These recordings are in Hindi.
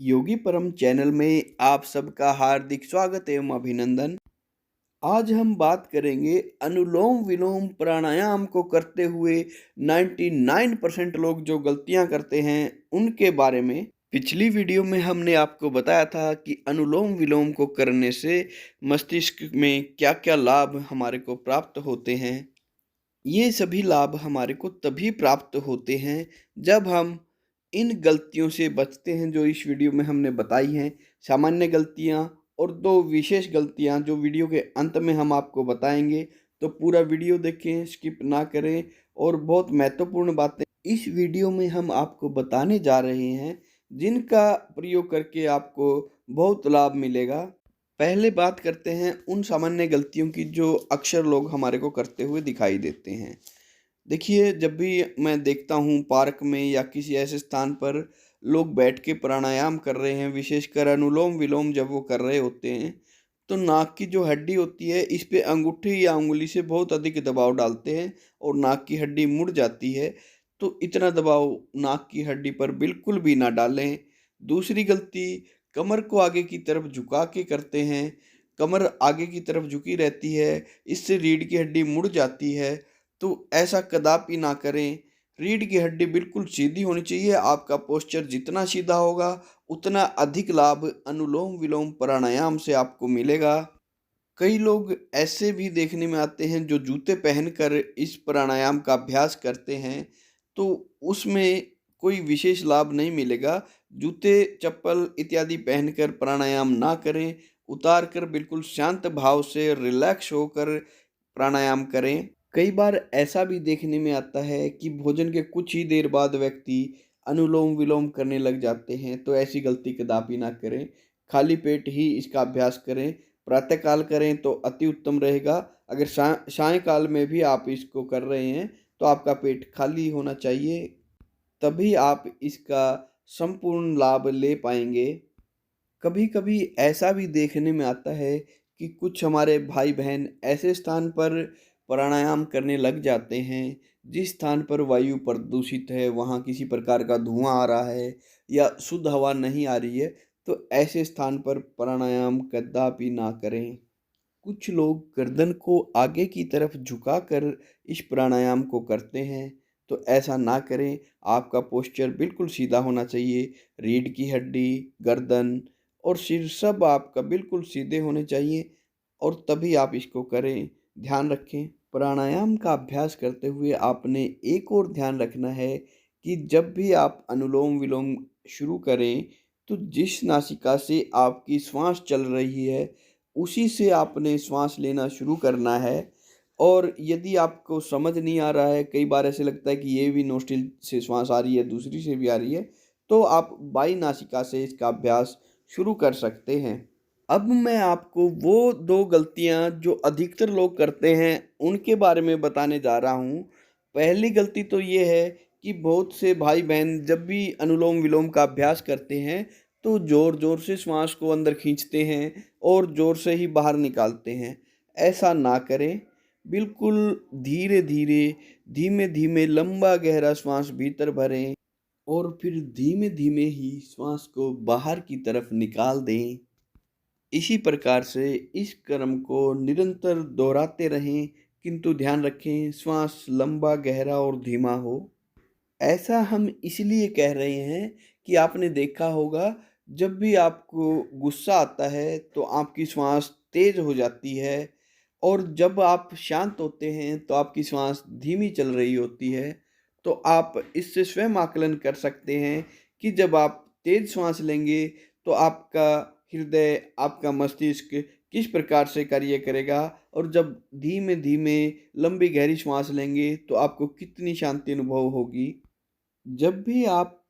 योगी परम चैनल में आप सबका हार्दिक स्वागत एवं अभिनंदन। आज हम बात करेंगे अनुलोम विलोम प्राणायाम को करते हुए 99% लोग जो गलतियां करते हैं उनके बारे में। पिछली वीडियो में हमने आपको बताया था कि अनुलोम विलोम को करने से मस्तिष्क में क्या-क्या लाभ हमारे को प्राप्त होते हैं। ये सभी लाभ हमारे को तभी प्राप्त होते हैं जब हम इन गलतियों से बचते हैं जो इस वीडियो में हमने बताई हैं। सामान्य गलतियाँ और 2 विशेष गलतियाँ जो वीडियो के अंत में हम आपको बताएँगे। तो पूरा वीडियो देखें, स्किप ना करें। और बहुत महत्वपूर्ण बातें इस वीडियो में हम आपको बताने जा रहे हैं, जिनका प्रयोग करके आपको बहुत लाभ मिलेगा। पहले बात करते हैं उन सामान्य गलतियों की जो अक्सर लोग हमारे को करते हुए दिखाई देते हैं। देखिए, जब भी मैं देखता हूँ पार्क में या किसी ऐसे स्थान पर लोग बैठ के प्राणायाम कर रहे हैं, विशेषकर अनुलोम-विलोम जब वो कर रहे होते हैं, तो नाक की जो हड्डी होती है, इस पे अंगूठी या उँगली से बहुत अधिक दबाव डालते हैं और नाक की हड्डी मुड़ जाती है। तो इतना दबाव नाक की हड्डी पर बिल्कुल भी ना डालें। दूसरी गलती, कमर को आगे की तरफ झुका के करते हैं। कमर आगे की तरफ झुकी रहती है, इससे रीढ़ की हड्डी मुड़ जाती है। तो ऐसा कदापि ना करें। रीढ़ की हड्डी बिल्कुल सीधी होनी चाहिए। आपका पोस्चर जितना सीधा होगा, उतना अधिक लाभ अनुलोम-विलोम प्राणायाम से आपको मिलेगा। कई लोग ऐसे भी देखने में आते हैं जो जूते पहनकर इस प्राणायाम का अभ्यास करते हैं, तो उसमें कोई विशेष लाभ नहीं मिलेगा। जूते, चप्पल इत्यादि पहनकर प्राणायाम ना करें। उतार कर बिल्कुल शांत भाव से रिलैक्स होकर प्राणायाम करें। कई बार ऐसा भी देखने में आता है कि भोजन के कुछ ही देर बाद व्यक्ति अनुलोम-विलोम करने लग जाते हैं, तो ऐसी गलती कदापि ना करें। खाली पेट ही इसका अभ्यास करें। प्रातःकाल करें तो अति उत्तम रहेगा। अगर सायंकाल में भी आप इसको कर रहे हैं, तो आपका पेट खाली होना चाहिए, तभी आप इसका संपूर्ण लाभ ले पाएँगे। कभी-कभी ऐसा भी देखने में आता है कि कुछ हमारे भाई-बहन ऐसे स्थान पर प्राणायाम करने लग जाते हैं, जिस स्थान पर वायु प्रदूषित है, वहाँ किसी प्रकार का धुआँ आ रहा है या शुद्ध हवा नहीं आ रही है, तो ऐसे स्थान पर प्राणायाम कदापि ना करें। कुछ लोग गर्दन को आगे की तरफ झुकाकर इस प्राणायाम को करते हैं, तो ऐसा ना करें। आपका पोस्चर बिल्कुल सीधा होना चाहिए। रीढ़ की हड्डी, गर्दन और सिर सब आपका बिल्कुल सीधे होने चाहिए और तभी आप इसको करें। ध्यान रखें, प्राणायाम का अभ्यास करते हुए आपने एक और ध्यान रखना है कि जब भी आप अनुलोम-विलोम शुरू करें, तो जिस नासिका से आपकी श्वास चल रही है, उसी से आपने श्वास लेना शुरू करना है। और यदि आपको समझ नहीं आ रहा है, कई बार ऐसे लगता है कि ये भी नोस्ट्रिल से श्वास आ रही है, दूसरी से भी आ रही है, तो आप बाई नासिका से इसका अभ्यास शुरू कर सकते हैं। अब मैं आपको वो 2 गलतियाँ जो अधिकतर लोग करते हैं, उनके बारे में बताने जा रहा हूँ। पहली गलती तो ये है कि बहुत से भाई-बहन जब भी अनुलोम-विलोम का अभ्यास करते हैं, तो ज़ोर-ज़ोर से श्वास को अंदर खींचते हैं और ज़ोर से ही बाहर निकालते हैं। ऐसा ना करें। बिल्कुल धीरे-धीरे, धीमे-धीमे लंबा गहरा श्वास भीतर भरें और फिर धीमे-धीमे ही श्वास को बाहर की तरफ निकाल दें। इसी प्रकार से इस क्रम को निरंतर दोहराते रहें, किंतु ध्यान रखें श्वास लंबा, गहरा और धीमा हो। ऐसा हम इसलिए कह रहे हैं कि आपने देखा होगा, जब भी आपको गुस्सा आता है तो आपकी श्वास तेज़ हो जाती है और जब आप शांत होते हैं तो आपकी श्वास धीमी चल रही होती है। तो आप इससे स्वयं आकलन कर सकते हैं कि जब आप तेज़ श्वास लेंगे तो आपका हृदय, आपका मस्तिष्क किस प्रकार से कार्य करेगा और जब धीमे-धीमे लंबी गहरी श्वास लेंगे तो आपको कितनी शांति अनुभव होगी। जब भी आप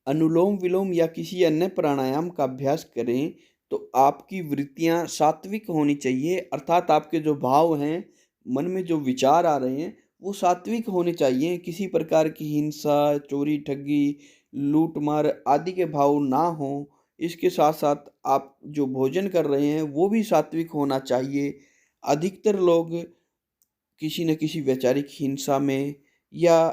अनुलोम-विलोम या किसी अन्य प्राणायाम का अभ्यास करें, तो आपकी वृत्तियाँ सात्विक होनी चाहिए, अर्थात आपके जो भाव हैं, मन में जो विचार आ रहे हैं, वो सात्विक होने चाहिए। किसी प्रकार की हिंसा, चोरी, ठगी, लूट-मार आदि के भाव ना हों। इसके साथ-साथ आप जो भोजन कर रहे हैं, वो भी सात्विक होना चाहिए। अधिकतर लोग किसी न किसी वैचारिक हिंसा में या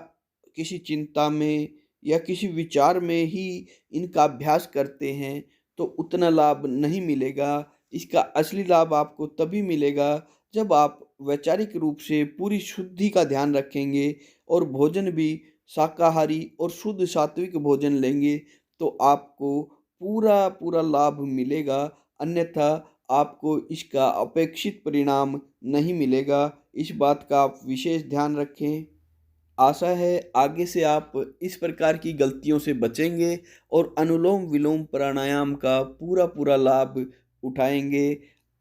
किसी चिंता में या किसी विचार में ही इनका अभ्यास करते हैं तो उतना लाभ नहीं मिलेगा। इसका असली लाभ आपको तभी मिलेगा जब आप वैचारिक रूप से पूरी शुद्धि का ध्यान रखेंगे और भोजन भी शाकाहारी और शुद्ध सात्विक भोजन लेंगे तो आपको पूरा पूरा लाभ मिलेगा। अन्यथा आपको इसका अपेक्षित परिणाम नहीं मिलेगा। इस बात का आप विशेष ध्यान रखें। आशा है आगे से आप इस प्रकार की गलतियों से बचेंगे और अनुलोम विलोम प्राणायाम का पूरा पूरा लाभ उठाएंगे।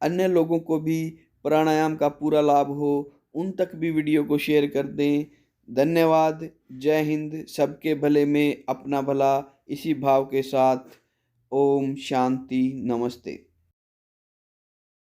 अन्य लोगों को भी प्राणायाम का पूरा लाभ हो उन तक भी वीडियो को शेयर कर दें। धन्यवाद। जय हिंद। सबके भले में अपना भला इसी भाव के साथ। ओम शांति। नमस्ते।